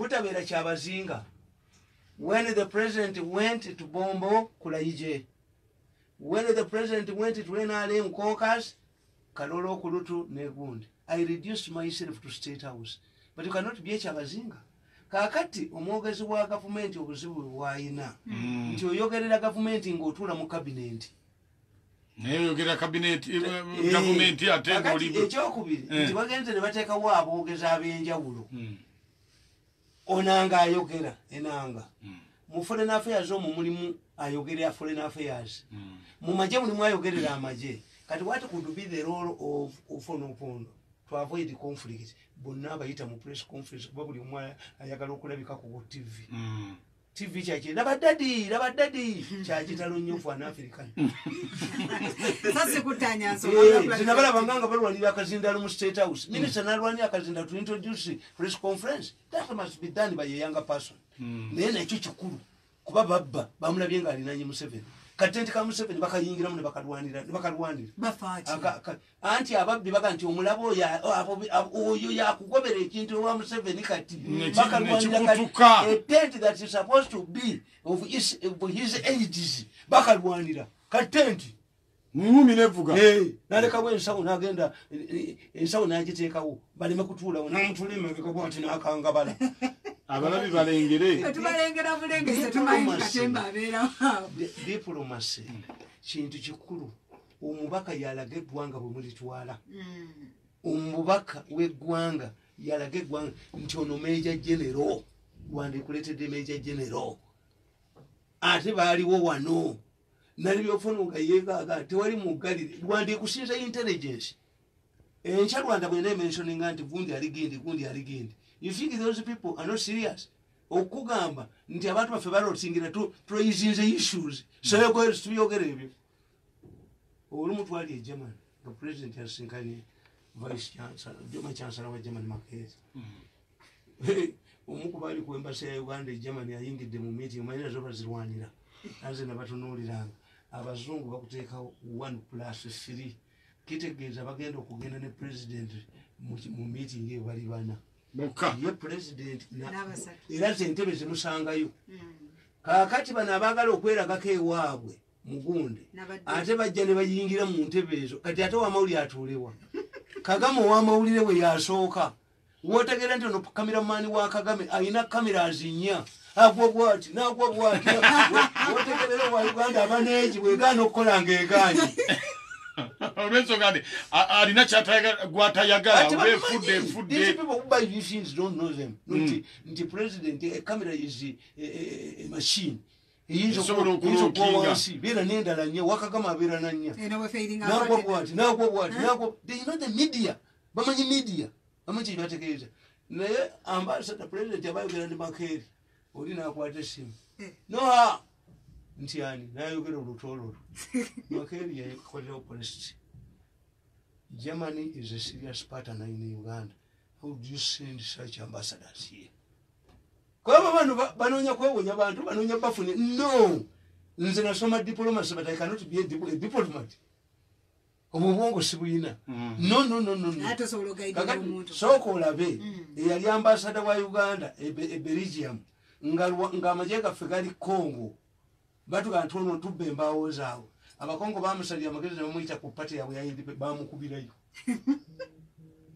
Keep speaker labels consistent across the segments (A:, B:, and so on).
A: butabera kyabazinga. When the president went to Bombo Kulaije, when the president went to NRM caucus, Kalolo Kulutu Negund, I reduced myself to State House. But you cannot be a Chabazinga. Kakati, omogezi wa government obuzibu waina. Nti oyogerera government ngotula mu cabinet.
B: Yogera cabinet government atengo libo.
A: Ekyokubiri, nti bagenze ne bateeka wa aboogezi ab'enjawulo. Onanga ayogera enanga. Mu foreign affairs omwo mulimu ayogerera foreign affairs. Mu maje mulimu ayogerera amaje. Kati what could be the role of Fonopono to avoid conflict? Bonna bayita mu press conference kuba buli omwe ayagala okulabika ku TV. TV chachi labadadi chachitalo nnyo for an African.
C: Sasa kutanya so
A: zinabala banganga balwali akazinda mu State House. Minister nalwani akazinda to introduce press conference. That must be done by a younger person. Nene ekyo kikulu kuba babba bamulabye nga alinanye Museveni. Katenti ka Museveni bakayingira mu ne bakalwanira
C: bafaati
A: anti ababbi baga nti omulabo oyo yakugobera ekintu wa Museveni kati bakalwanira a tent that is supposed to be of his ages bakalwanira katenti
B: Mumi nevuga.
A: Naleka bwe ensawo nagenda ensawo najiteekawo baleme kutuula namutulime biko ati nakangabala
B: abalabi balengere
C: tubalengera bulengese tumanyi katemba abeera
A: diplomacy kintu kikulu omubaka yalaga eggwanga bwe mulitwala omubaka w'eggwanga yalaga eggwanga nti ono Major General wandikuleetedde Major General ate baaliwo wano nali byofuna nga yeegaaga tewali mugalire wandikusinza intelligence encha Rwanda bwene mentioning nti gundi aligindi. You think those people are not serious? Okugamba nti abantu bafe balosingira tuyizinze issues so yogere tuyogere ebyo olu mutwali German the president yasinkanye vice chancellor wa German Makezi omukubali ku embassy ya Uganda German yayingidde mu meeting mayina zo bazirwanira naze nabatunuliranga abazungu bakuteeka 1+3 kitegeeza bagenda okugenda ne president mu meeting ye bali bana
B: Boka.
A: Ye president era sentebe zimusangayo. Kakati bana abagala okweragako ewaabwe mugunde. Ate bajja ne bayingira mu ntebe ezo. Kati ate wamawulire atuulewa. Kagame wamawulire we yasooka. Wotegera nti ono cameraman wa Kagame ayina cameras nnya. Agwa bwati nagwa bwati. Wotegera wa Uganda abaneji wegaana okukola ng'egaanyi.
B: Rezo gade alina chatayaga gwatayagala we food
A: these people who buy these things don't know them. The president a camera is a machine. He is a bera nenda nya wakagama bera nanya nagwa bwati they know the media bamanyi media bamanyi bategeeza naye ambassador president yabayogera ndi Makeri oli nakwata simu no ntiani nayogera olutololo Makeri yakolera police. Germany is a serious partner in Uganda. How do you send such ambassadors here? Kwa bano banonya kwewonya bantu banonya bafune no nze nasoma diplomacy but I cannot be a diplomat. Omubongo sibuyina no
C: ate solo guide omuntu
A: soko olabe yali ambassador wa Uganda e Belgium nga amajega fegali Congo batu kantono tubbe embaawo zaawo abakongo bamusalira amagezi ne bamuyita ku party yawe yayindi bamukubirayo.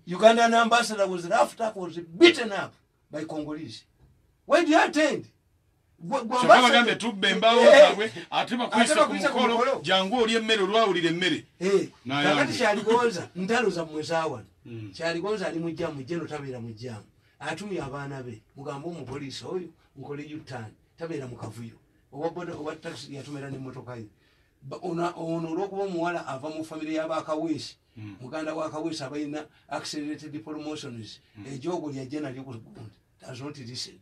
A: Ugandan ambassador was roughed up, was beaten up by Congolese. Why do you attend?
B: Shakama gambe tubbe embaawo zaabwe ate bakwisa ku mukolo jangu oli emmere olwawulira emmere
A: kakati kyaligonza ntalo za mwezawa kyaligonza ali mujjamu jeno tabeera mujjamu atumya abaana be mugamba omupoliisi oyo nkole yutani tabeera mu kavuyo owa taxi yatumira ne motoka ye ono olwokuba omuwala ava mu family y'abakaweesi muganda wa kaweesi abalina accelerated promotions ejogo lya jena lyokugundi does not listen.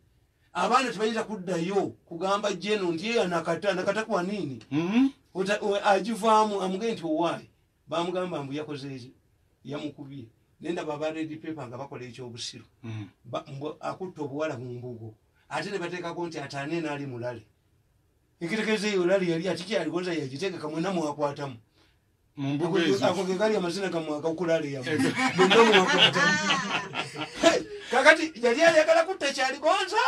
A: Abaana tebayinza kuddayo kugamba jeno nti nakata kwa nini ajivaamu amuge nti owaali bamugamba mbu yakoze eki yamukubye nenda baba ready paper nga bakola ekyobusiru akutta obuwala mu mbugo ate ne bateekako nti ataane naali mulale ekitegeeza eyo lali yali atiki aligonza yagiteeka kamwe namwakwatamu ako ge gali amazina gamwaka okulala yamu bonna mwakwatamu kakati yali ayagala kutta Kyaligonza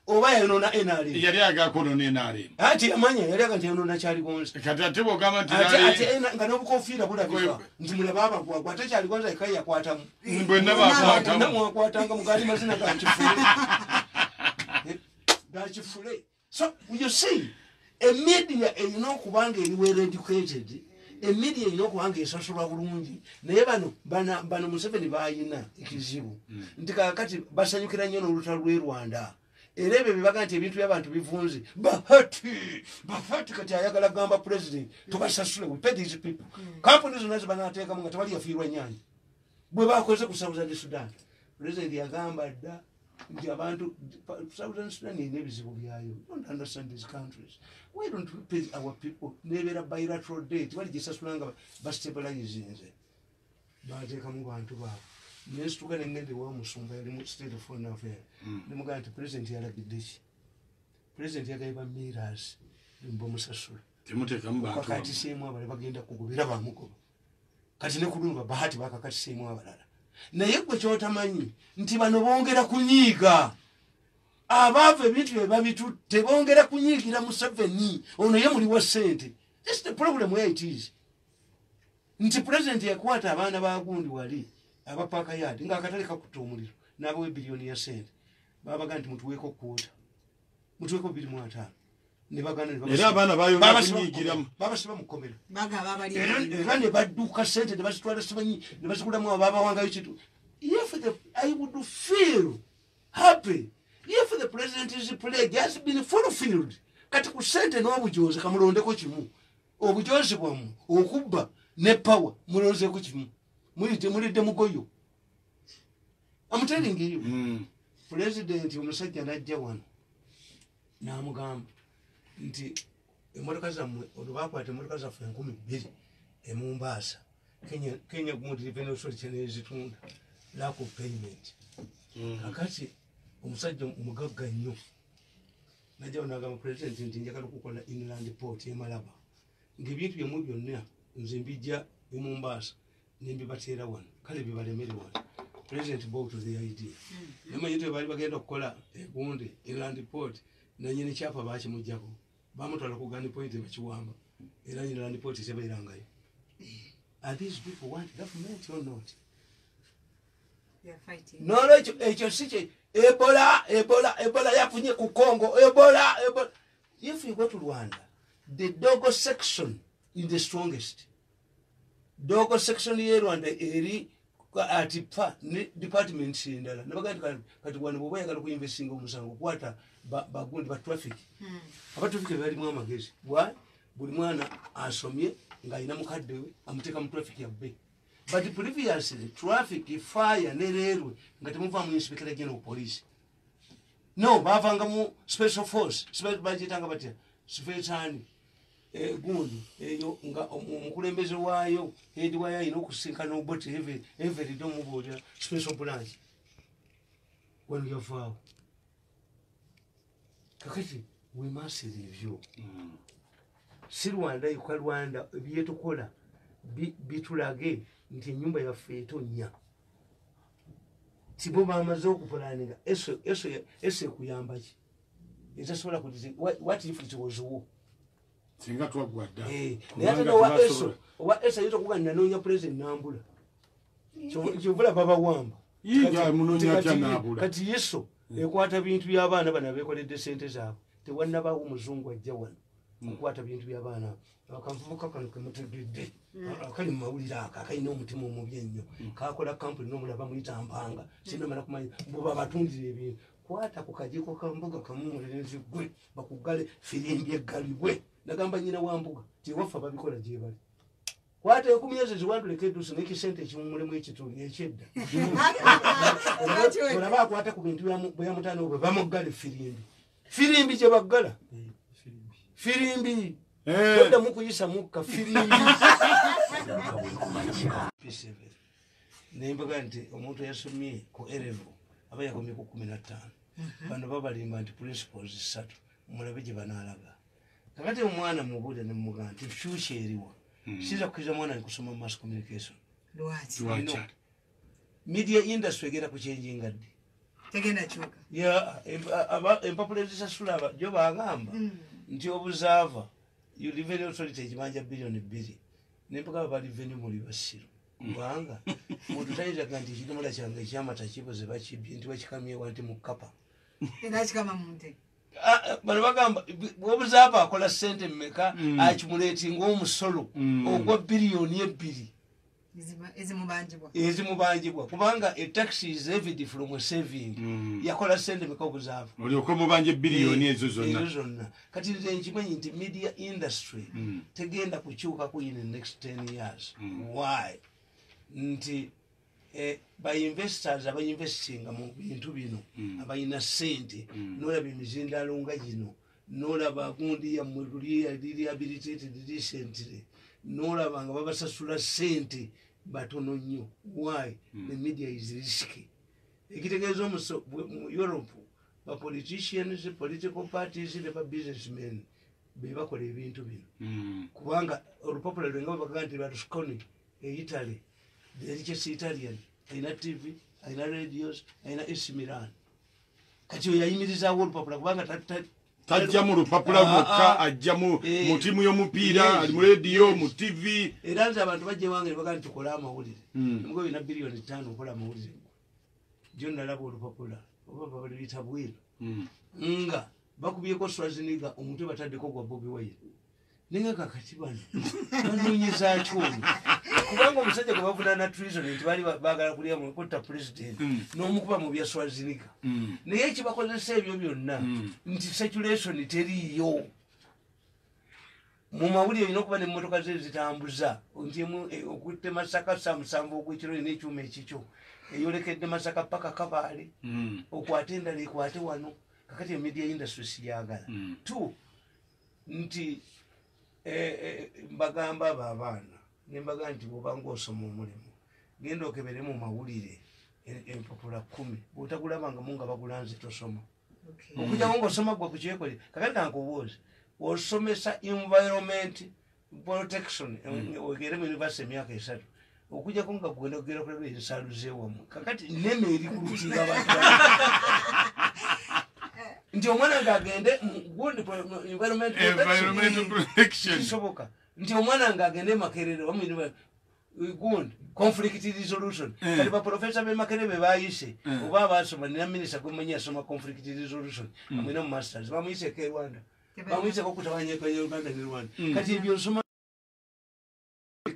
A: oba yanona NRM
B: yali agakona NRM
A: ati amanya yali agati yanona Kyaligonza
B: kati ate bogamba nti
A: ati nga n'obukofiira bulabika nti mulaba abagwagwa ate Kyaligonza ekaya yakwatamu
B: bwenna bakwatamu
A: namwakwatanga mugali mazina gakifule so you see emedia erina okubanga eriwera educated emedia erina okubanga esasulwa bulungi naye bano Museveni bayina ekizibu nti kakati basanyukira nnyo n'olutalo lw'e Rwanda era ebyo bebaga nti ebintu by'abantu bivunze bahati kati ayagala gamba president tubasasule we pay these people kampuni zonna zibanateekamu nga tewali yafiirwa nyanja bwe bakoze ku Southern Sudan president yagamba dda nti abantu Southern Sudan erina ebizibu byayo don't understand these countries why don't we pay our people nebeera bilateral debt tewali gyesasula nga bastabilizinze bateekamu bantu baabwe nesituka nengende wa musumba yali mu state of foreign affairs nemugamba nti president yalagidde ki president yagaiba miras mbomusasula
B: temuteekamu bantu
A: bakakatiseemu abala bagenda kugubira bamugoba kati nekulumba bahati bakakatiseemu abalala naye gwe kyotamanyi nti bano bongera kunyiiga abaava ebintu bye babitutte bongera kunyiigira Museveni ono ye muli wa ssente this the problem where it is nti president yakwata abaana ba gundi wali abapaka yadi ng'akatale kakutta omuliro n'abawa biliyoni ya sente babaga nti mutuweeko kwota mutuweeko 2.5 ne bagana
B: era abaana bayongera kunyiigiramu
A: babasiba mu kkomera
C: era
A: ne badduka sente ne bazitwala simanyi ne bazigulamu ababawangayo kitu I would feel happy if the president's pledge has been fulfilled kati ku sente n'obujozi kamulondeko kimu obujozi bwamu okubba ne power mulonzeeko kimu mulidde mugoyo I'm telling you president omusajja najja wano n'amugamba nti emmotoka zammwe olubakwata emmotoka zaffe 12,000 Mombasa Kenya Gundi Revenue Authority nezitunda lack of payment kakati omusajja omugagga nnyo najja n'agamba president nti njagala okukola inland port e Malaba ng'ebintu byemu byonna nze mbijja e Mombasa nembibateera wano kale bibalemere wano president bought the idea namanyi nti bali bagenda okukola egundi inland port nanyini kyapa bakimujjako bamutwala ku Uganda point bakiwamba era inland port tebeerangayo and these people want government or not nolwekyo ekyo si kye Ebola yafunye ku Congo Ebola if you go to Rwanda the Dogo section is the strongest Dogo section ye Rwanda eri atipa department ndala nabagandi kati wano boba yagala ku investing omusango kwata bagundi ba traffic abatraffic bali mu amagezi buli mwana asomye nga ina mukadde we amuteka mu traffic yabbe but previously traffic fire nererwe nga temuva mu inspector general police no bavanga mu special force special bagitanga batya sifetani gundi eyo nga omukulembeze waayo head wire ino kusinkana oboti every domu boja special branch when you fall kakati we must review si Rwanda yuka Rwanda byetukola bitulage nti nyumba yaffe etonya tibo bamaze okupulaninga eso kuyamba ki etasobola kuti what if it was war
B: singa twagwadda
A: wa eso yito kugana nonya president nambula kyovula baba wamba
B: yiga munonya nambula
A: kati yeso ekwata bintu by'abaana bana bekoledde sente zaabwe tewanna bawo muzungu ajja wano okwata bintu by'abaana akamvubuka kano kemutegedde akali mu mawulire akalina omutima omubi ennyo kakola kampuni n'omulaba muyita Mpanga sinamala kumanya buba batundira ebintu kwata ku kajiko ka mbuga kamumulenzi gwe bakugale firimbi eggalibwe nagamba nyina wa mbuga tiwaffa babikola gye bali kwata ekumyezi ziwanduleka eduusi n'ekisente ekimumulemu ekituli ekyedda olaba akwata ku bintu bwe yamutaana bwe bamuggale firimbi gye baggala firimbi Toda mukuyisa muka firimbi nembaga nti omuntu yasomye ku erevo aba yakomye ku 15 bano babalimba nti principles 3 mulabe gye banalaga kakati omwana mubuuza ne mugamba nti future eriwa siza kukiza mwana kusoma mass communication
C: lwaki
A: media industry egera ku changing ngadde
C: tegenda chuka
A: ya empapula ezisasula jo bagamba nti obuzaava you revenue authority ekimanja bilioni 2 nempaka bali revenue muli basiru kubanga muntu tayinza nti ekidomola kyange ekyamata kiboze bakibye nti wakikamye wanti mu kapa
C: era kikama munte
A: bano bagamba obuzaava akola sente mmeka akimuleetinga omusolo ogwa bilioni 2 ezimubangibwa kubanga a tax is levied from a saving yakola sente mmeka obuzaava
B: olyoka mubanje bilioni ezo
A: zonna kati nze nkimanyi nti media industry tegenda kukyukaku in the next 10 years why nti ba-investors abayinvestinga mu bintu bino abayina sente nolaba emizindalo nga gino nolaba gundi yammwe rehabilitated recently nolaba nga babasasula sente batono nnyo why the media is risky ekitegeeza mu Europe ba-politicians political parties ne ba-businessmen bebakola ebintu bino kubanga olupapula lwenga babaga nti Berlusconi Italy the richest Italian aina TV aina radios aina AC Milan kati oyayimirizawo olupapula kubanga
B: tajja mu lupapula lwokka ajja mu tiimu y'omupiira ali mu radio mu TV
A: era nti abantu bajje wange baga nti tukola amawulire ngo bina bilioni 5 okola amawulire jo nalaba olupapula oba baliyita bweru nga bakubyeko Schwarzenegger omuntu bataddeko gwa Bobi Wine ninga kakati bano banonyeza kyoni kubanga omusajja gwe bavunana treason nti bali bagala kulya mu kota president n'omukuba mu bya Schwarzenegger naye ekibakozesa ebyo byonna nti circulation teriyo mu mawulire olina okuba n'emmotoka ze zitambuza nti okutte Masaka saa 7 ogw'ekiro n'ekyuma ekikyo eyolekedde Masaka paka Kabaale okwate endala ekwate wano kakati media industry siyagala tu nti mbagamba abaana nembaga nti bwobanga osoma omulimu genda okebere mu mawulire empapula 10 bwotagulabanga munga bagulanze tosoma okujja ngo osoma gwa kukyekole kakati kankubuuze osomesa environment protection ogere mu university emyaka 3 okujja ko nga gwenda kugera ku ensaluzeewamu kakati neme eri kulukinga abantu nti omwana ngagende good environment
B: protection
A: soboka nti omwana ngagende Makerere wamwe good conflict resolution kali ba professor be Makerere bayise oba basoma na minister gomanya asoma conflict resolution amwe na masters bamuyise ke Rwanda bamuyise ko kutabanye kwa Uganda ne Rwanda kati ebyo soma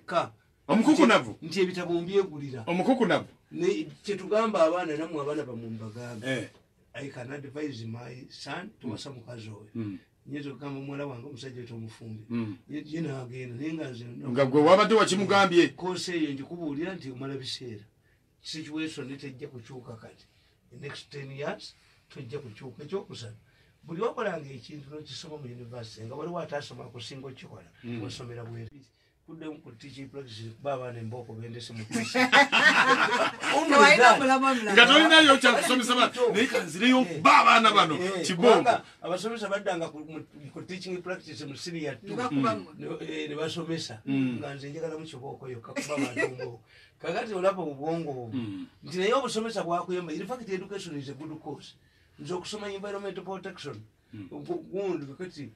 A: ka
B: omukuku navu
A: nti ebitabo mbyegulira
B: omukuku navu
A: ne kyetugamba abaana namwe abaana bamumbagambe I can advise my son to wasa mukazi oyo nyezo kama mwana wange omusajja tomufumbe yena agenda nenganze
B: nga gwe wabadde wakimugambye
A: kose eyo njikubuulira nti omala biseera situation tejja kukyuka kati next 10 years tujja kukyuka ekyokusana buli wakolanga ekintu n'okisoma mu university nga waliwo ataasoma kusinga okikola wasomera bwere kudde mu teaching practice baba nemboko bendese mu kisi
B: nga tolinayo kyakusomesa bana naye kanzireyo babaana bano kibongo
A: abasomesa baddanga ku teaching practice mu senior ne basomesa nga nze njagala mu kiboko yokka kuba bantu kakati olapa mu bwongo nti naye obusomesa bwakuyamba in fact education is a good course nze okusoma environmental protection gundi kakati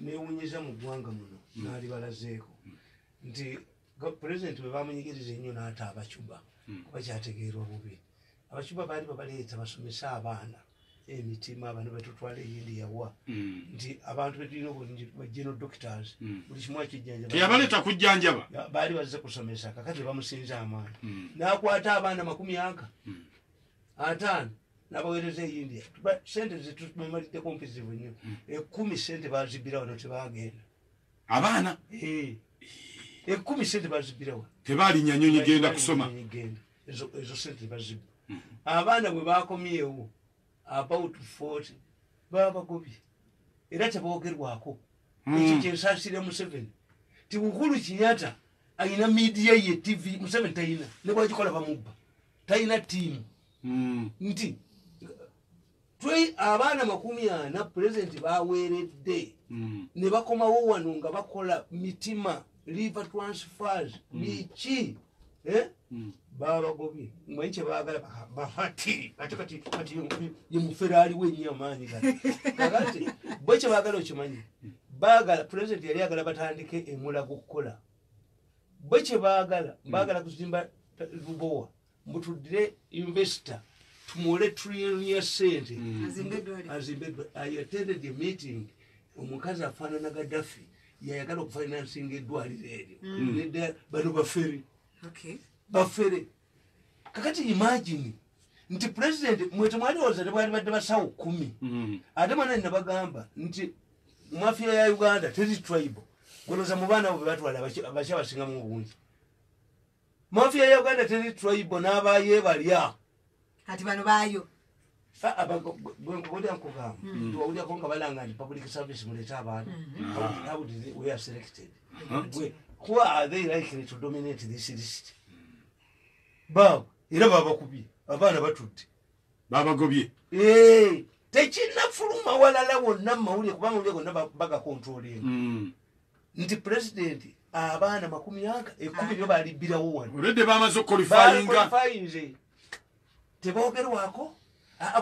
A: newunyeza mu ggwanga muno naali balazeeko nti president bwe bamunyigiriza ennyo n'ata abacuba kuba kyategeerwa bubi abacuba baali babaleeta basomesa abaana emitima abantu betutwala eyindi yawa nti abantu betulina obulungi bajeno doctors buli kimu akijjanjaba
B: teyabaleeta kujjanjaba
A: baali bazze kusomesa kakati bamusinza amaani n'akwata abaana 50 n'abaweereza eyindi sente zetumaliddeko kumpizibu nnyo 10 sente bazibira wano tebagenda
B: abaana
A: 10 sente bazibirawo
B: tebaalinya nyonyi genda kusoma
A: ezo sente bazibira abaana bwe bakomyewo about 40 baba bagobye era teboogerwako ekyo kyensasire Museveni ti Uhuru Kenyatta ayina media ye TV Museveni tayina ne bwagikola bamubba tayina tiimu nti abaana 40 president baweeredde ne bakomawo wano nga bakola mitima liver transfers biki babagobye mwe kye baagala bafati kati ye muferali wennya amaanyi kakati bwe kye baagala okimanyi baagala president yali agala batandike emulago okukola bwe kye baagala kuzimba Lubowa mutudire investor tumuole trillion ya sente azimbe. I attended a meeting omukazi afaanana Gaddafi yayagala okufinansinga eddwaliro eryo bano bafere kakati imagine nti president mwetemwalioza tebwali badde basawo 10 ate mwana nabagamba nti mafia ya Uganda teri tribal goloza mu baana bo batwala abasha basinga mu bungi mafia ya Uganda teri tribal n'abaye balya
C: kati bano bayo
A: bwenkogoda nkugamba tuwulira ko nga balanga nti public service muleta abantu how did we are selected who are they likely to dominate this list era babakubye abaana batudde
B: babagobye
A: tekinafuluma walala wonna mawulire kubanga ulire gonna bagakontrolinga nti president abaana 10 byo balibbirawo wano
B: olwedde bamaze okolifayinga
A: tebogerwako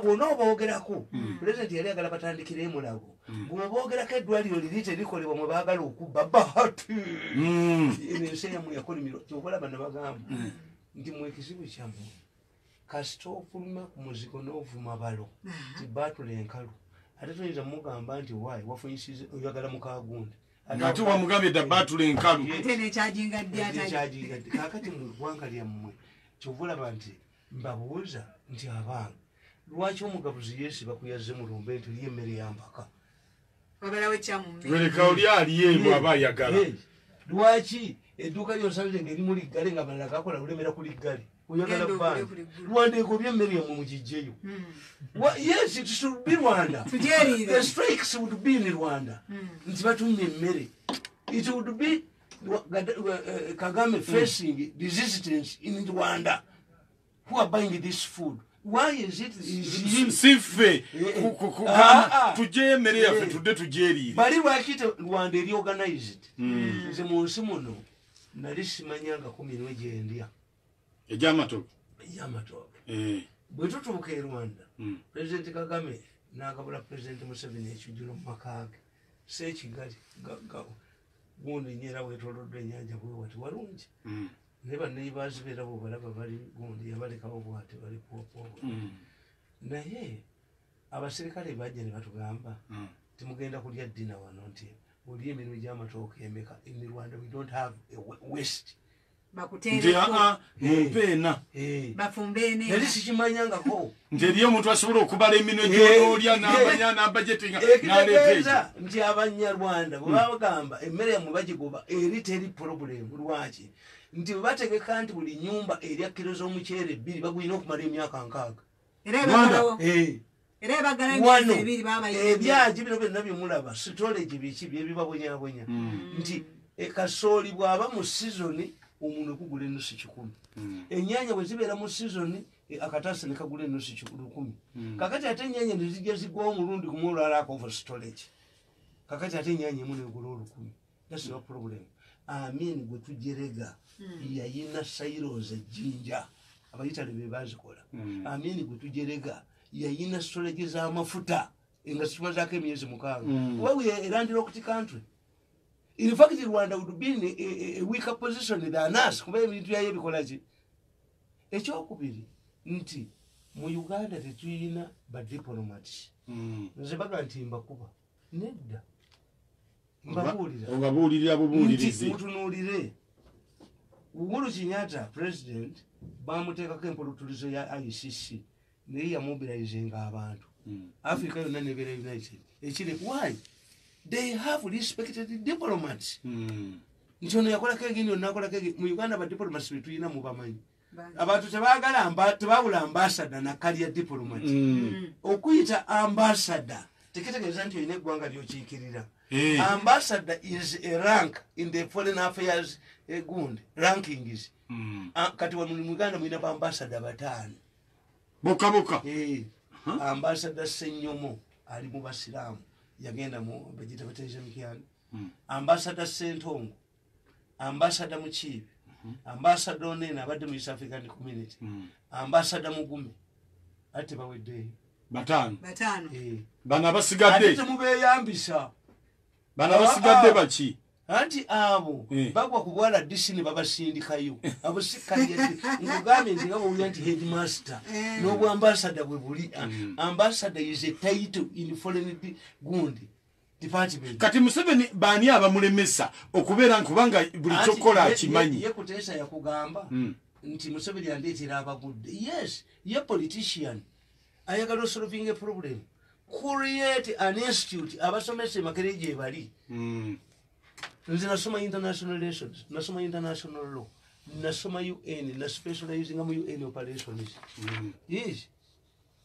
A: bwona oboogerako president yali agala batandikira emulago bwoboogerako eddwaliro liri terikolebwa mwe baagala okubba bahati ensi yamu yakolimirwa kyokola bano bagamba nti mwekizibu kyammwe kasita ofuluma ku muzigo n'ovuma balo ti batula enkalu ate toyinza mugamba nti wayi wafunyisize oyagala mukagundi
B: ate wamugambye dda batula enkalu
A: kakati mu ggwanga lyammwe kyovulaba nti mbabuuza nti abanga lwaki omugabuzi yeesiba kuyaze mulumbe nti liyo emmere yampaka
B: weleka oli aliyeemu aba ayagala
A: lwaki edduuka lyosabire ngaerimu liggale nga balala gakola lulemera ku liggale oyagala bbanyi Rwanda ekobye emmere yammwe mugijjeyo yes it should be Rwanda the strikes would be in Rwanda nti batumye emmere it would be Kagame facing resistance in Rwanda who are buying this food. Why is it
B: sife tujje emmere yaffe tudde tujeeriire
A: bali lwakite Rwanda eri organized nze mu nsi muno nali simanyanga kuminwe gyendya
B: ejamatoke
A: bwe tutuuka e Rwanda president Kagame n'agabula president Museveni ekijjulo mu makaage sekigali gundi nyera wetoloddwa ennyanja bwewati walungi naye banneighbours beera bwebalaba bali gundi yabalekawo bwate bali poopoobo naye abasirikale bajja ne batugamba timugenda kulya ddina wano nti oli emirimu gy'amatooke emeka in Rwanda we don't have a west
B: mumpeena
A: nali sikimanyangako
B: nti eriyo omuntu asobola okubala eminwe gy'onoolya n'amanya n'abajetinga
A: ekitegeeza nti abanyarwanda bwe babagamba emmere yammwe bagigoba eri teri purobulemu lwaki nti bwe bategeka nti buli nyumba erya kiro z'omuceere 2 bagulina okumala emyaka 6 ebyaji bino byonna byemulaba storage biki byebibabonyabonya nti kasooli bw'aba mu sizoni omuntu okugula ennusu 100 ennyanya bwe zibeera mu sizoni akataasa ne kagula ennusu 100 kakati ate ennyanya ne zijja zigwawo omulundi gumu olwalaaka over storage kakati ate ennyanya emu negula 1000 that's no problem amin gwe tujerega yayina silos ejjinja abayitale be bazikola amin gwe tujerega yayina storage z'amafuta nga zimazaako emyezi 6 why we are a landlocked country. In fact, Rwanda would be in a weaker position than us. Kuba ebintu byayo bikola ki ekyokubiri nti mu Uganda tetuyina badiplomats nze baga nti mbakuba nedda
B: obabuulirira bubuulirizi
A: mutunuulire Uhuru Kenyatta president bamuteekako empulutulizo ya ICC naye yamobilizinga abantu Africa yonna nebeera united ekiri why they have respected diplomats nti ono yakolako egindi ono nakolako egindi mu Uganda badiplomats betuyina mubamanyi abantu tebawula ambassador nakalya diplomat okuyita ambassador tekitegeeza nti olina eggwanga lyokiikirira ambassador is a rank in the foreign affairs gundi rankings kati wano mu Uganda mulina baambassador 5
B: bokaboka
A: ambassador Senyomo ali mu basiraamu yagenda mu vegetarianism kyani ambassador Sentongo ambassador Muchibi ambassador onene abadde mu East African Community ambassador Mugume ate baweddeyo
B: batano bana
A: basigadde ate temubeyambisa
B: bana basigadde baki
A: anti abo bagwa ku bwala disini babasindikayo abo sikanje ngugambe nti ngabo uli anti headmaster no ambassador bwe buli ambassador is a title in foreign gundi department
B: kati Museveni bani abamulemesa okubeera nkubanga buli chokola akimanyi
A: ye kutesa yakugamba nti Museveni andetera abagudde yes ye politician ayagala solving a problem create an institute abasomesa makereje bali nze nasoma international relations nasoma international law nasoma UN na specializing mu UN operations yes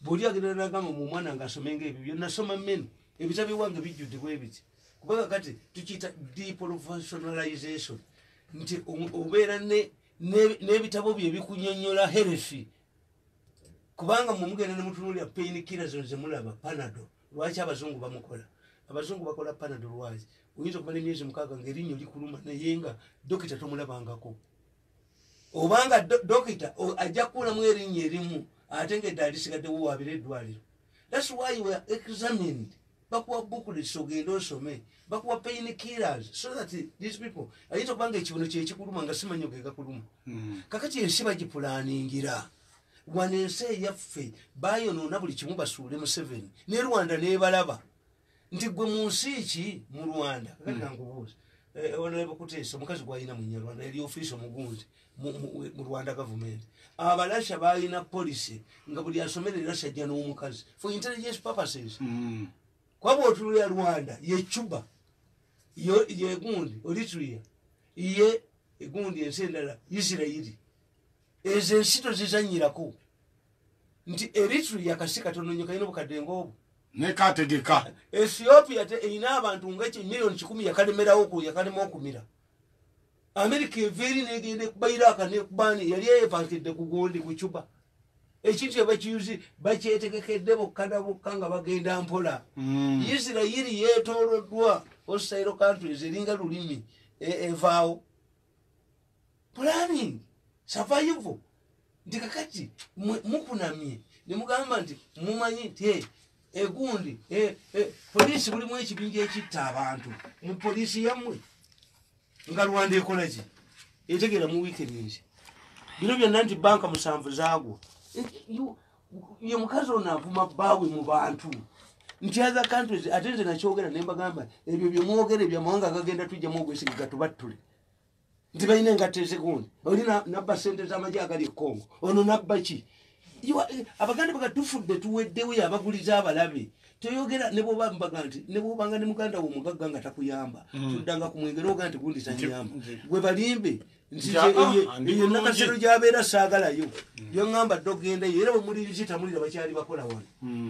A: buli agenda gama mu mwana ngasomenga ebyo nasoma men ebitabi wange bijjudde kwebiti kubaga kati tukita deprofessionalization nti obeera n'ebitabo bye bikunyonyola healthy kubanga mumugenda ne mutunulya pain killers ze mulaba Panadol lwaki abazungu bamukola abazungu bakola Panadol lwaki uyinza kumala emyezi mukaaga ng'erinnyo likuluma nayenga dokita tomulabangako obanga dokita ajja kukulamu erinnya erimu ate ng'eddaali lisigaddewo waabira eddwaliro. That's why you were examined. Bakuwa booklets ogenda osome bakuwa pain killers so that these people ayinza kubanga ekibuno kyekikuluma nga simanyi ogega kuluma kakati ensi bagipulaningira wano ensi eyaffe bayonoona buli kimu basuule Museveni ne Rwanda nebalaba nti gwe mu nsi ki mu Rwanda kakati nankubuuza Honorable Kuteesa omukazi gwalina mu Nyarwanda eri ofiisi omugunzi mu Rwanda government abalasha balina policy nga buli asomere lasha ajja n'omukazi for intelligence purposes kwabo otuya Rwanda ye Cuba ye gundi Eritrea ye gundi ensendala Israeli eze nsito zizanyirako nti Eritrea kasika tononyoka ino bukadengo
B: ne kategeka
A: Ethiopia te ina abantu ngache milioni 10 yakalemerawo ku yakalemo okumira America everi negende kubayiraka ne kubani yali yepakidde ku gondi ku Cuba ekintu abakiyuzi bakyetegekedde bokkana bokkanga bagenda mpola Israeli yetolodwa hostile countries eringa lulimi evaawo planning survival ndikakati mukunamye nemugamba nti mumanyi nti egundi polisi buli mwe kibinja ekitta abantu mu polisi yamwe nga Rwanda ekola ki etegera mu weekends bino byonna nti banka musanvu zaagwo ye mukazi ono avuma bbaawe mu bantu nti other countries ate nze nakyogera ne mbagamba ebyo bye mwogere bya mawanga gagenda tujjamu ogwesiga tubattule nti balina engatte ezigundi oli nabba sente z'amagye agali Congo ono nabba ki abaganda bagatufudde tuweddewo abaguliza abalabe toyogera ne bwoba mbaga nti ne bwobanga ne muganda wo mugagga nga takuyamba tuddanga ku mwenge n'oga nti gundi tanyamba gwe balimbe nti eyo nakasero gy'abeera saagalayo yo ngamba dogenda era bwe muli zitamulira bakyali bakola wano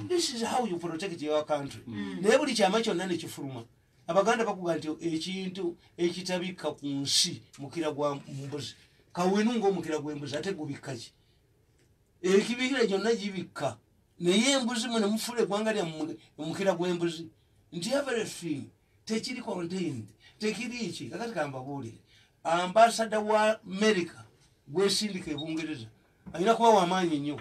A: this is how you protect your country naye buli kyama kyonna ne kifuluma abaganda bakuga nti ekintu ekitabikka ku nsi mukira gwa mbuzi kawenu ng'omukira gw'embuzi ate gubikka ki ekibikira gyonna gibikka naye embuzi mwe nemufula eggwanga lya mukira gw'embuzi nti everything tekiri contained tekiri ki kakati kambabuulire ambasada wa America gwesindika ebungereza alina kuba wamaanyi nnyo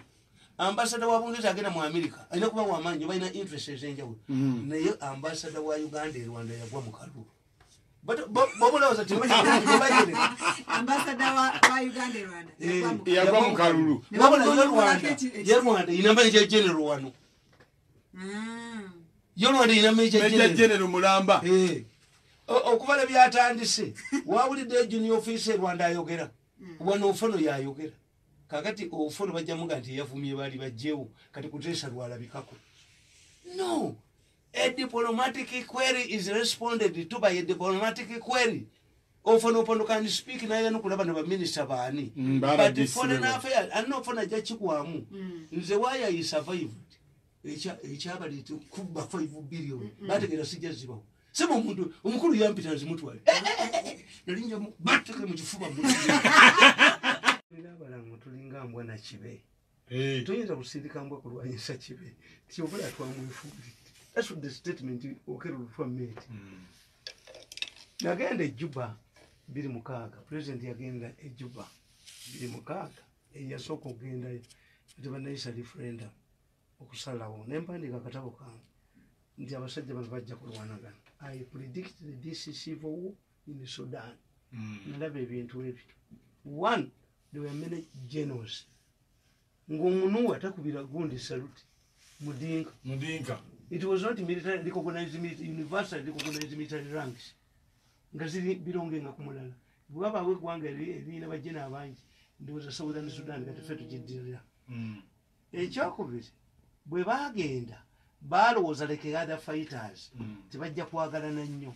A: ambasada wa bungereza agenda mu America alina kuba wamaanyi balina interest ez'enjawulo naye ambasada wa Uganda e Rwanda yagwa mu kalulu bobulawoza tibabayire
C: ambasada wa Uganda Rwanda
B: yagwa mu kalulu
A: ye Rwanda ina manager general wano yo Rwanda ina manager
B: general mulamba
A: okuvala byatandise wawulidde junior officer Rwanda ayogera wano ofono yayogera kakati ofono bajjamuga nti yavumye bali bajjewo kati Kuteesa lwalabikako no. A diplomatic query is responded to by a diplomatic query. Often can speak na ya nukulaba na minister bani. But the foreign affairs and no foreign jachikwamu. Nze why he survived. Echabali to kuba 5 billion. Bategera sijazibaho. Sebo muntu omukulu yampita nzimutwali. Nalinja mu bateke mu kifuba mu. Nabala mutulinga mbwa na kibe. Tuyinza kusindika mbwa kulwanyisa kibe. Kyobola twamwefuuli. That's what the statement Okello made. Nagenda Juba 26 president yagenda ejuba 26 eyasooka okugendayo ati banayisa referendum okusalawo nempandika akatabo kange nti abasajja bano bajja kulwanagana. I predicted this civil war in Sudan. Nalaba ebintu ebyo. One, there were many generals. Ng'omunuwa takubira gundi salute. Mudinka. It was not military recognized, universal recognized military ranks. Nga ziri birongenga ku mulala. Bwaba weggwanga erina bajjena abangi ndowooza Southern Sudan kati ffe tukiddirira. Ekyokubiri bwe baagenda balowooza like other fighters tebajja kwagalana nnyo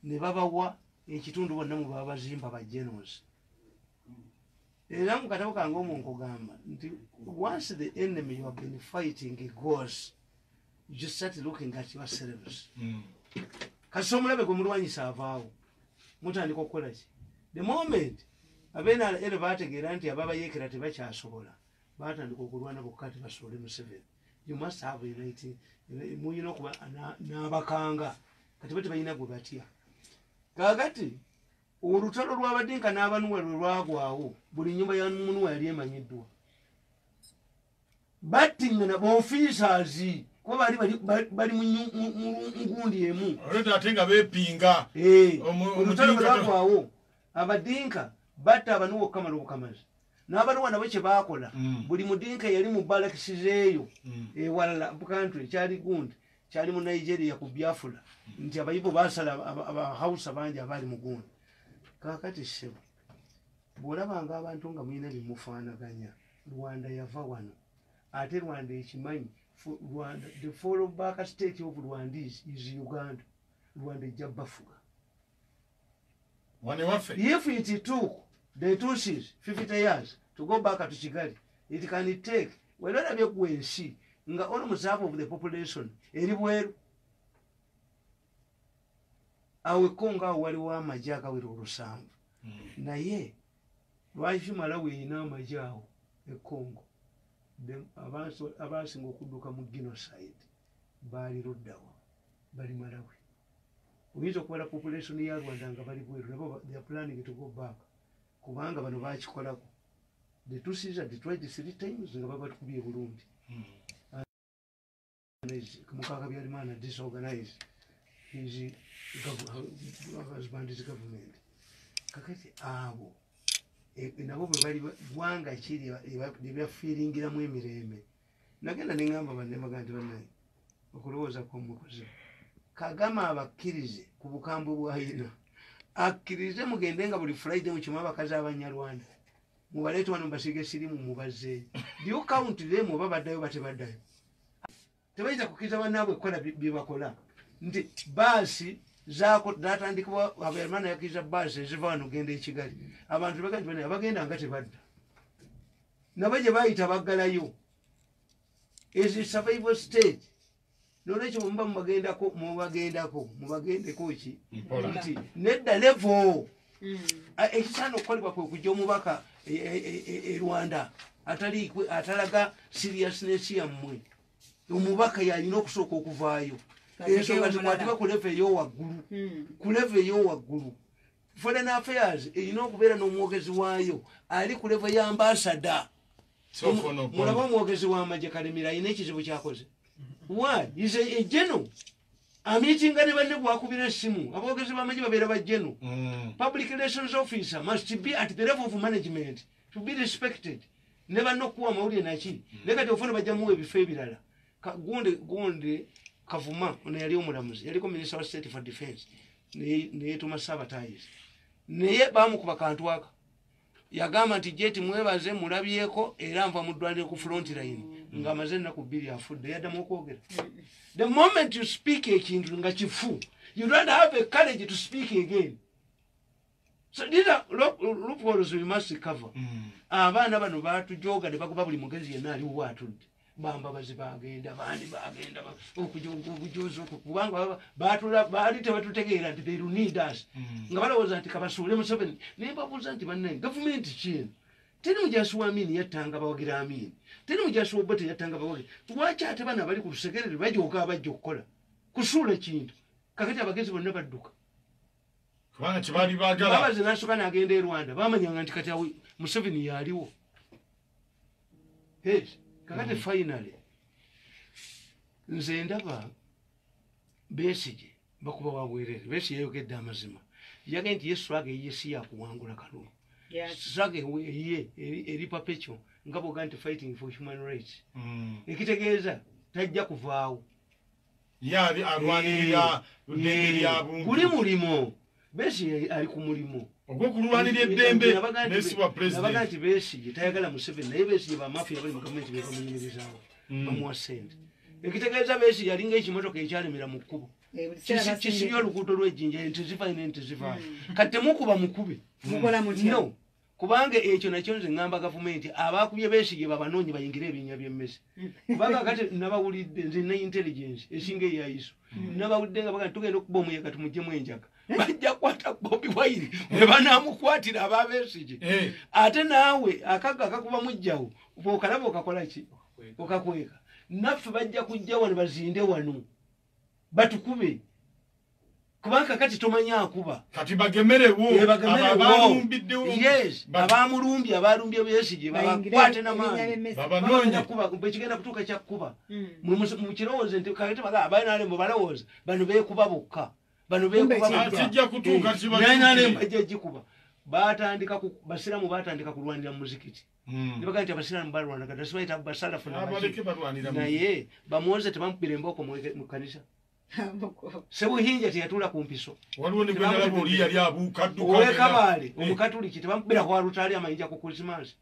A: ne babawa ekitundu bonna mu baba bazimba ba generals. Era mu katabo kange omuntu gamba nti once the enemy you have been fighting goes, you just start looking at yourselves. Kasi omulabe gwe mulwanyisa avaawo mutandika okukola ki? The moment abeena era baategeera nti ababayeekera tebakyasobola baatandika okulwana bokka tebasobole Museveni. You must have a right. Muyina okuba n'abakanga kati bo tebalina gwe batya. Kaakati olutalo lw'Abadinka n'Abanuwa lwe lwagwawo buli nnyumba ya Munuwa yali emanyiddwa. Battingana b'ofiisers kuba bali mu ngundi emu.
B: Oleta ate nga beepinga.
A: Olutalo bwe lwagwawo Abadinka batta Abanuwa okukamala obukamazi. N'Abanuwa nabo kye baakola buli Mudinka yali mu balakisi zeeyo ewalala country kyali gundi kyali mu Nigeria ku Biafra nti abayibo baasala abahausa bangi abaali mu gundi. Kaakati ssebo bw'olabanga abantu nga mulina bimufaanaganya Rwanda yava wano ate Rwanda ekimanyi the fallback state of Rwanda is Uganda. Rwanda ejja bafuga. If it took the Tutsis 50 years to go back to Kigali, it can take whether they go and see nga almost half of the population anywhere. Awekonga waliwo amajja agawera olusanvu naye lwaki Malawi erina amajja awo ekongo abaasinga okudduka mu genocide baali luddawa bali Malawi. Oyinza okubala population ya Rwanda nga bali bweru nabo they are planning to go back kubanga bano baakikolako. The Tutsis are destroyed 3 times nga babatukubye Burundi. Mukaka Habyarimana disorganized his husband's government. Kakati abo nabo bwe bali gwanga kiri ebyafiiringiramu emirembe. Nagenda ne ngamba banne bagandi bannaye okulowooza kw'omukozi Kagama abakkirize ku bukambwe bw'ayina akkirize mugende nga buli Friday mu kimu abakazi Abanyarwanda mubaleete wano mbasiige sirimu mubazzeeyo. Do you count them oba baddayo batebaddayo? Tebayinza kukkiriza bannaabwe kukola bye bakola nti baasi zatandikibwa Habyarimana yakkiriza baasi eziva wano genda e Kigali abantu tebaga nti abagenda nga tebadda nabo gye baayita baggalayo is a survival state. Nolwekyo muba mubagendeko ki nti nedda level ekisaana okukolebwa kwe kujja omubaka e Rwanda atalaga seriousness yammwe. Omubaka yalina okusooka okuvaayo ensonga zikwatibwa ku level ey'owaggulu. Foreign Affairs erina okubeera n'omwogezi waayo ali ku level ya ambassador. Mulaba omwogezi w'amagye Kalemera alina ekizibu kyakoze. Why? He's a general. Amitinga ne banne bwakubira essimu aboogezi b'amagye babeera ba general. Public relations officer must be at the level of management to be respected. Ne banne okuwa amawulire naki ne kati ofuna bajja muwa ebifo ebirala. Gundi Kavuma ono yali omulamuzi yaliko Minister of State for Defense naye tuma Sabatayise naye baamukuba kantu aka yagamba nti jeti mwebaze mulabyeko era nva muddwaliro ku front line nga amaze ennaku 2 afudde yaddamu okwogera. The moment you speak ekintu nga kifu you don't have a courage to speak again. So these are loopholes we must cover. Abaana bano baatujoga ne bakuba buli mugezi yenna aliwo atudde bambabazi bagenda bandi bagenda okujuzo kubanga baali tebatutegeera nti they need us nga balowooza nti kabasuule Museveni naye babuuza nti bannaye gavumenti kino teri mujasi wa Amini yattanga bawagira Amini teri mujasi wa Obote yattanga bawagira lwaki ate bana bali ku lusegerere bajooga abajja okukola kusuula kintu kakati abagezi bonna badduka
B: kubanga kibali bagala
A: Mbabazi nasooka n'agenda e Rwanda bamanyanga nti kati Museveni yaliwo. Kakati finally nze ndaba Besigye bakuba wabwerere. Besigye yayogedde amazima. Yagambye nti ye struggle ye si yakuwangula Kalulu. Struggle ye eri perpetual nga bw'oga nti fighting for human rights. Ekitegeeza tajja kuvaawo.
B: Yali arwanirira eddembe lya buntu.
A: Kuli mulimo. Besigye ali ku mulimo.
B: Ogw'okulwanirira eddembe n'esibwa president.
A: Nabaga nti Besigye tayagala Museveni naye Besigye bamafiya bali mu gavumenti be bamunyumirizaawo. Bamuwa ssente. Ekitegeeza Besigye alinga ekimotoka ekyalemera mu kkubo. Kisibye oluguudo lw'ejjinja ente zivaayo n'ente zivaayo. Kati temukuba mukube. No. Kubanga ekyo nakyo nze ngamba gavumenti abaakubye Besigye babanoonye bayingire ebinnya by'emmese. Kubanga kati nabawulidde nze ne intelligence esinga eyayiso. Nabawulidde nga baga tugenda okuba omuyaga tumuggyemu enjaga. Bajja kukwata Bobi Wine ne banaamukwatira aba Besigye. Ate naawe akaga akakuba mujjawo bw'okalaba okakola ki? Okakweka. Naffe bajja kujja wano bazinde wano. Batukube. Kubanga kati tomanya akuba.
B: Kati bagemerewo abalumbiddewo.
A: Yes, abamulumbye abalumbye Besigye bakwate n'amaanyi.
B: Babanoonya
A: kuba bekigenda kutuuka kyakkuba. Mu kirowoozo nti kati baga abainalembo balowooza bano beekuba bokka. Bano beekuba
B: kijja kutuuka
A: bajja gikuba. Baatandika basiramu baatandika kulwanira mu muzikiti. Nibaga nti abasiramu balwana kati sibayita basalafu naye bamuwoze tebamukubira embooko mu kanisa. Sebuhinja teyatula ku mpiso.
B: Waliwo ne gwendalaba oli yali abuuka dduka.
A: Ow'Ekabale omukatuliki tebamukubira ku alutaali amayinja ku Christmas.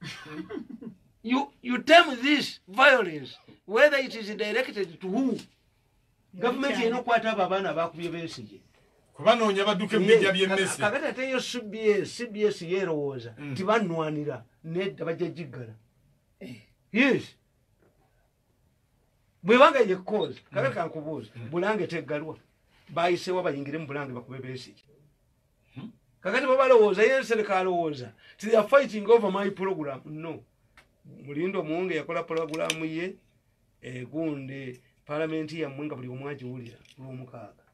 A: You term this violence whether it is directed to who? Government yeno kwata abaana bakubye Besigye.
B: Kubanoonya badduka ebijja by'emmese.
A: Kakati ate yo CBS yeerowooza tibannwanira nedda bajja giggala. Yes. Bwebanga ye cause kakati kankubuuza Bulange teggalwa bayisewo bayingire mu Bulange bakube Besigye. Kakati babalowooza ye serikali alowooza they are fighting over my program. No. Mulindo Muwonge yakola program ye gundi parliamenti yammwe nga buli omu agiwulira olw'omukaaga.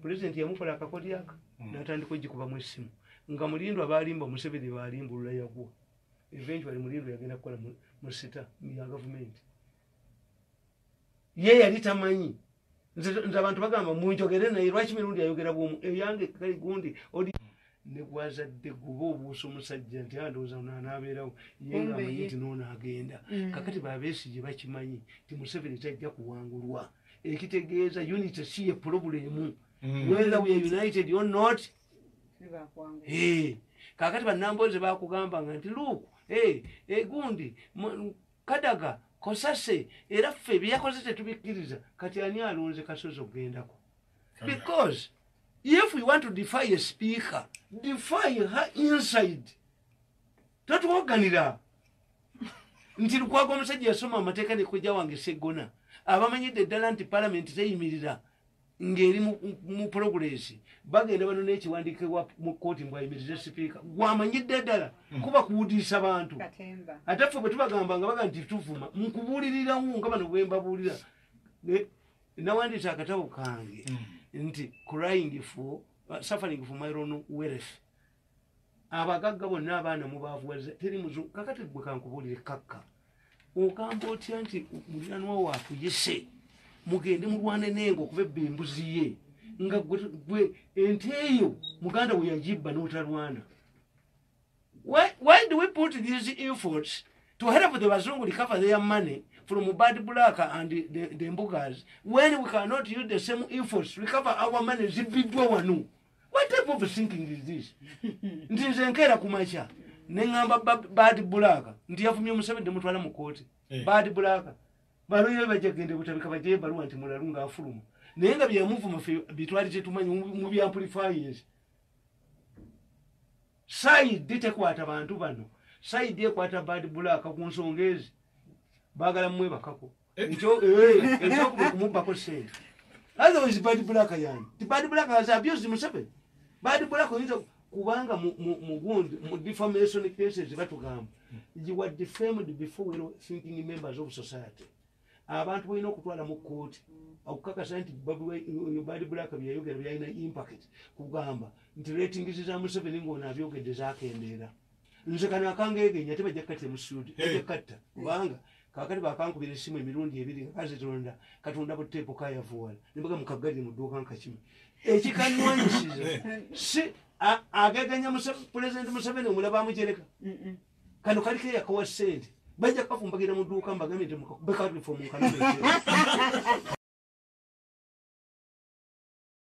A: President yamukola akakodi aka n'atandika ogikuba mu essimu nga Mulindo abaalimba Museveni baalimbulula yagwa. Eventually Mulindo yagenda kukola mu sita ya gavumenti. Ye yali tamanyi. Nze abantu bagamba munjogere naye lwaki mirundi ayogera bw'omu eyange kali gundi odi ne gwazadde guba obuusa omusajja nti andowooza n'anaabeerawo ye nga amanyi nti n'ono agenda. Kakati ba Besigye bakimanyi ti Museveni tajja kuwangulwa. Ekitegeeza unity si ye problemu. Whether we are united or not. Kakati bannambooze baakugambanga nti look gundi Kadaga Kosase era ffe byakoze tetubikkiriza kati ani alonze Kasozi okugendako. Because if we want to defy a speaker, defy her inside. Totuwoganira. Nti Lukwago omusajja yasoma amateeka ne kujja wange Sseggona. Abamanyidde ddala nti parliament teyimirira ng'eri mu progress. Bagenda bano n'ekiwandiikibwa mu kkooti mbwayimirize sipiika. Gwamanyidde ddala kuba kuwudiisa bantu. Ate ffe bwe tubagambanga baga nti tuvuma nkubuulirirawo nga bano bwe mbabuulira. Nawandiisa akatabo kange nti suffering for my own wealth. Abagagga bonna abaana mubaavuwaze teri muzungu. Kakati gwe kankubuulire kakka. Ogamba otya nti muliraanwa waakuyise mugende mulwane nengo okuva ebbembuzi ye nga gwe ente eyo muganda we yagibba n'otalwana. Why do we put these efforts to help the Bazungu recover their money from Bad Black and the Mbugas when we cannot use the same efforts to recover our money zibiddwa wano? What type of thinking is this? Nti nze nkeera kumakya ne ngamba Bad Black nti yafumye Museveni mutwala mu kooti. Bad Black baluye bajja gende butabika bajje baluwa nti mulalunga afuluma naye nga byamuvuma ffe bitwali tetumanyi mu byamplifiers. Side tekwata abantu bano. Side ekwata Bad Black ku nsonga ezi baagala mwebakako ekyo kumubbako ssente. Otherwise Bad Black yani ti Bad Black has abused Museveni. Bad Black oyinza kubanga mu defamation cases batugamba you were defamed before we were thinking members of society. abantu balina okutwala mu kkooti okukakasa nti Bad Black byayogera byalina impact kugamba nti ratingisi za Museveni ng'ono abyogedde zakendeera nze kano akangeegenya tebajja kkatta emusuudi bajja kkatta kubanga kakati bakankubira essimu emirundi ebiri kazitonda katonda buteepo kayavuwala nembaga mukaggalire mu dduuka nkakimi ekikanwanyisiza si agegenya pulezidenti Museveni omulaba amujereka kano kaliko eyakawa ssente bajja kafumbagira mu dduuka mbagambye nti mukakubekalifomu nkano